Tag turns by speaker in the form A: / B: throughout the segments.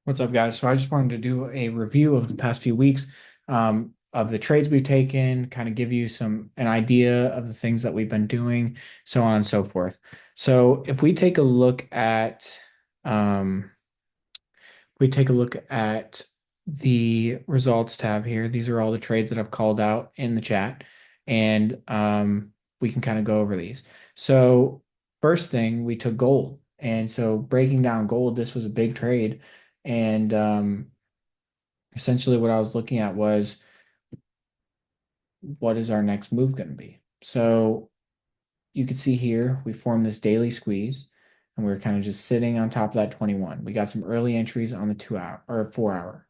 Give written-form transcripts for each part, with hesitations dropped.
A: What's up, guys? So I just wanted to do a review of the past few weeks of the trades we've taken, kind of give you an idea of the things that we've been doing, so on and so forth. So if we take a look at um, the results tab here, these are all the trades that I've called out in the chat, and we can kind of go over these. So first thing, we took gold, and so breaking down gold, this was a big trade. And essentially what I was looking at was what is our next move going to be? So you can see here we formed this daily squeeze and we are kind of just sitting on top of that 21. We got some early entries on the 2 hour or 4 hour.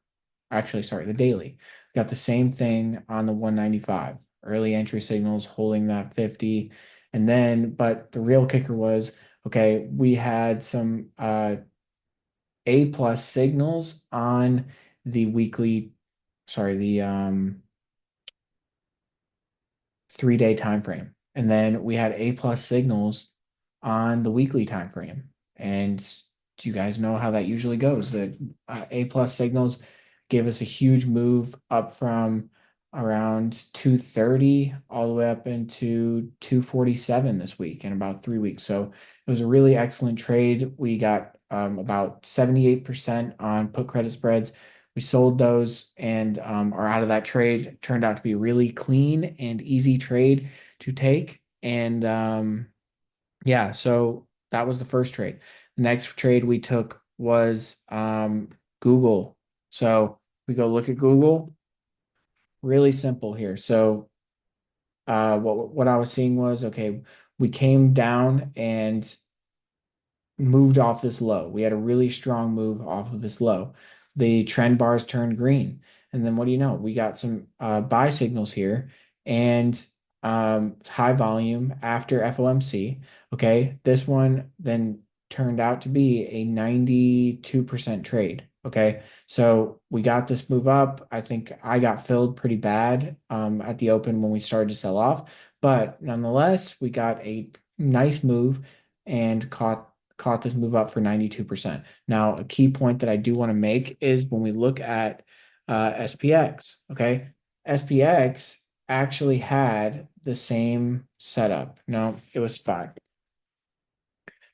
A: Actually, sorry, the daily. We got the same thing on the 195. Early entry signals holding that 50. And then, but the real kicker was, okay, we had some A plus signals on the weekly, sorry, the 3 day time frame. And then we had A plus signals on the weekly time frame. And do you guys know how that usually goes? That A plus signals gave us a huge move up from around 230 all the way up into 247 this week in about 3 weeks. So it was a really excellent trade. We got about 78% on put credit spreads. We sold those and are out of that trade. It turned out to be a really clean and easy trade to take. And yeah, so that was the first trade. The next trade we took was Google. So we go look at Google. Really simple here. So what I was seeing was, okay, we came down and moved off this low. We had a really strong move off of this low. The trend bars turned green. And then what do you know? We got some buy signals here and high volume after FOMC. Okay. This one then turned out to be a 92% trade. Okay. So we got this move up. I think I got filled pretty bad at the open when we started to sell off. But nonetheless, we got a nice move and caught this move up for 92%. Now, a key point that I do want to make is when we look at SPX, okay? SPX actually had the same setup. No, it was SPY.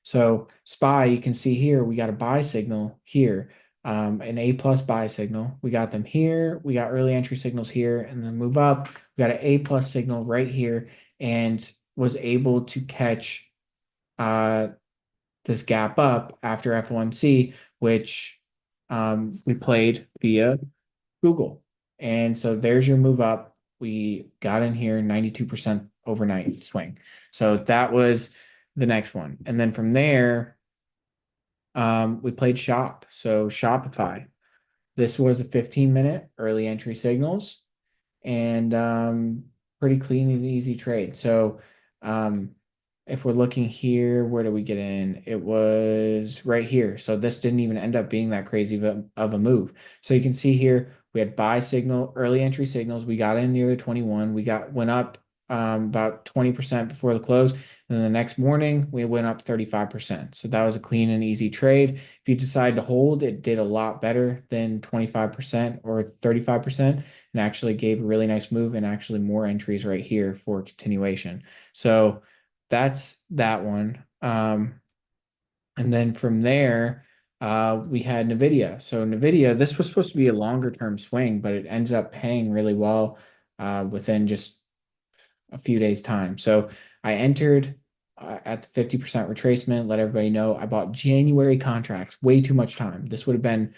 A: So SPY, you can see here, we got a buy signal here, an A plus buy signal. We got them here. We got early entry signals here and then move up. We got an A plus signal right here and was able to catch this gap up after FOMC, which we played via Google. And so there's your move up. We got in here 92% overnight swing. So that was the next one. And then from there, we played Shop. So Shopify. This was a 15-minute early entry signals and pretty clean, easy trade. So if we're looking here, where do we get in? It was right here. So this didn't even end up being that crazy of a move. So you can see here, we had buy signal, early entry signals. We got in near the 21. Went up about 20% before the close. And then the next morning, we went up 35%. So that was a clean and easy trade. If you decide to hold, it did a lot better than 25% or 35% and actually gave a really nice move and actually more entries right here for continuation. So that's that one. And then from there, we had NVIDIA. So NVIDIA, this was supposed to be a longer term swing, but it ends up paying really well within just a few days' time. So I entered at the 50% retracement, let everybody know I bought January contracts, way too much time. This would have been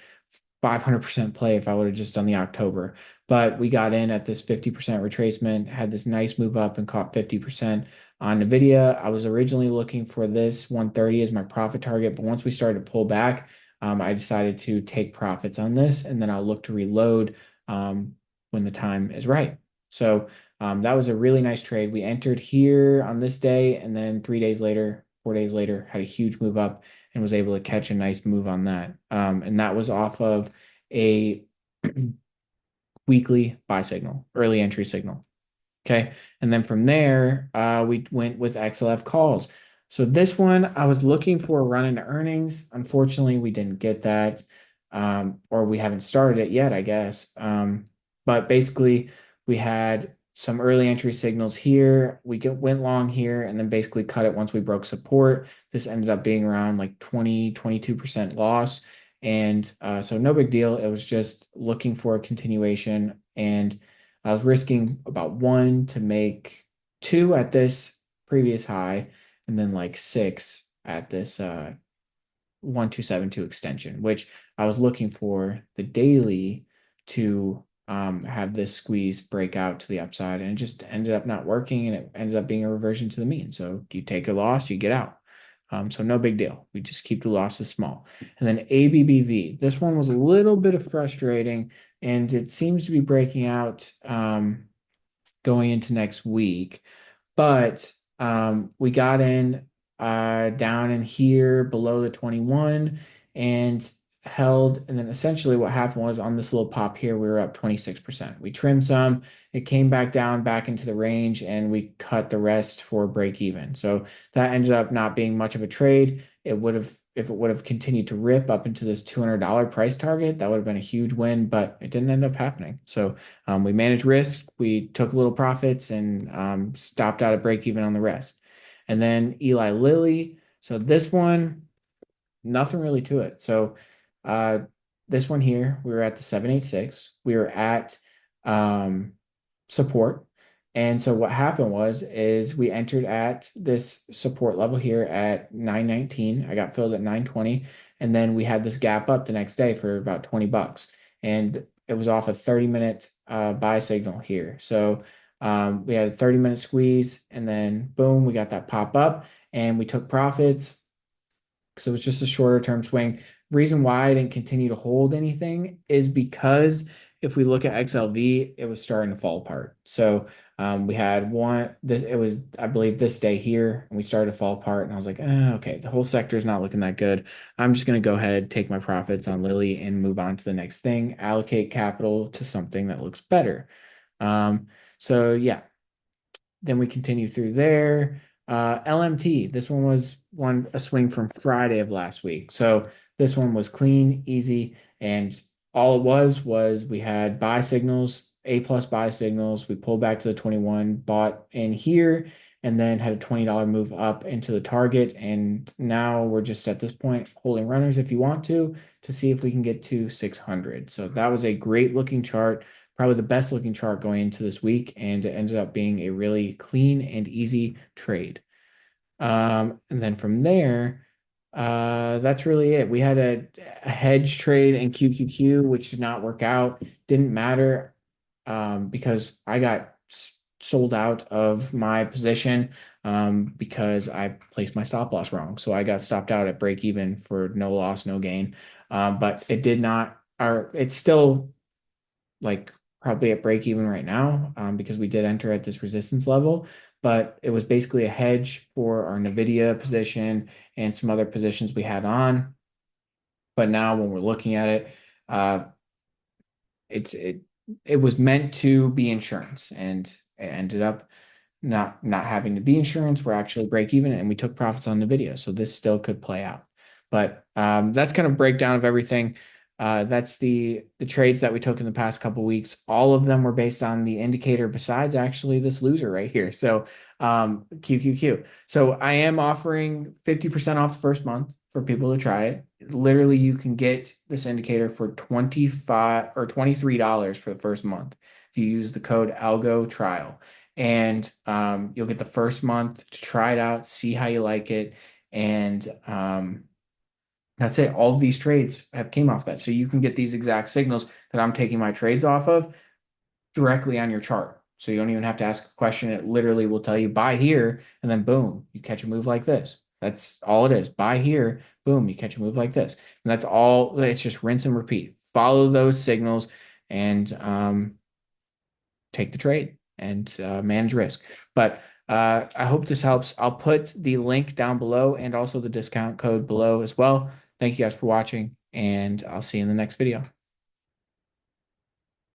A: 500% play if I would have just done the October. But we got in at this 50% retracement, had this nice move up and caught 50% on NVIDIA. I was originally looking for this 130 as my profit target, but once we started to pull back, I decided to take profits on this and then I'll look to reload when the time is right. So that was a really nice trade. We entered here on this day and then 3 days later, 4 days later, had a huge move up and was able to catch a nice move on that. And that was off of a weekly buy signal, early entry signal. Okay. And then from there, we went with XLF calls. So this one, I was looking for a run into earnings. Unfortunately, we didn't get that. or we haven't started it yet, I guess. But basically, we had some early entry signals here. Went long here and then basically cut it once we broke support. This ended up being around like 22% loss. And so no big deal. It was just looking for a continuation. And I was risking about one to make two at this previous high and then like six at this 1272 extension, which I was looking for the daily to have this squeeze break out to the upside, and it just ended up not working, and it ended up being a reversion to the mean. So you take a loss, you get out. So no big deal. We just keep the losses small. And then ABBV, this one was a little bit of frustrating, and it seems to be breaking out going into next week. But we got in down in here below the 21 and held. And then essentially what happened was on this little pop here, we were up 26%. We trimmed some, it came back down back into the range, and we cut the rest for break even. So that ended up not being much of a trade. It would have, if it would have continued to rip up into this $200 price target, that would have been a huge win, but it didn't end up happening. So we managed risk, we took little profits, and stopped out at break even on the rest. And then Eli Lilly. So this one, nothing really to it. So uh, this one here, we were at the 786. We were at support. And so what happened is we entered at this support level here at 919. I got filled at 920. And then we had this gap up the next day for about 20 bucks. And it was off a 30-minute buy signal here. So we had a 30-minute squeeze, and then boom, we got that pop up, and we took profits. So it was just a shorter term swing. Reason why I didn't continue to hold anything is because if we look at XLV, it was starting to fall apart. So we had one, this, it was, I believe, this day here, and we started to fall apart. And I was like, okay, the whole sector is not looking that good. I'm just going to go ahead, take my profits on Lilly, and move on to the next thing, allocate capital to something that looks better. So yeah, then we continue through there. LMT, this one was a swing from Friday of last week. So this one was clean, easy, and all it was we had buy signals, A plus buy signals. We pulled back to the 21, bought in here, and then had a $20 move up into the target. And now we're just at this point holding runners if you want to see if we can get to 600. So that was a great looking chart, probably the best looking chart going into this week, and it ended up being a really clean and easy trade. And then from there, that's really it. We had a hedge trade in QQQ, which did not work out. Didn't matter because I got sold out of my position because I placed my stop loss wrong. So I got stopped out at break even for no loss, no gain. But it did not, or it's still like probably at break even right now because we did enter at this resistance level, but it was basically a hedge for our NVIDIA position and some other positions we had on. But now when we're looking at it, uh, it it was meant to be insurance, and it ended up not having to be insurance. We're actually break even, and we took profits on the video, so this still could play out. But that's kind of breakdown of everything. That's the trades that we took in the past couple weeks. All of them were based on the indicator, besides actually this loser right here. So QQQ. So I am offering 50% off the first month for people to try it. Literally, you can get this indicator for 25 or $23 for the first month if you use the code ALGOTRIAL. And you'll get the first month to try it out, see how you like it, and that's it. All of these trades have came off that. So you can get these exact signals that I'm taking my trades off of directly on your chart. So you don't even have to ask a question. It literally will tell you buy here, and then boom, you catch a move like this. That's all it is. Buy here, boom, you catch a move like this. And that's all. It's just rinse and repeat. Follow those signals and take the trade and manage risk. But I hope this helps. I'll put the link down below and also the discount code below as well. Thank you guys for watching, and I'll see you in the next video.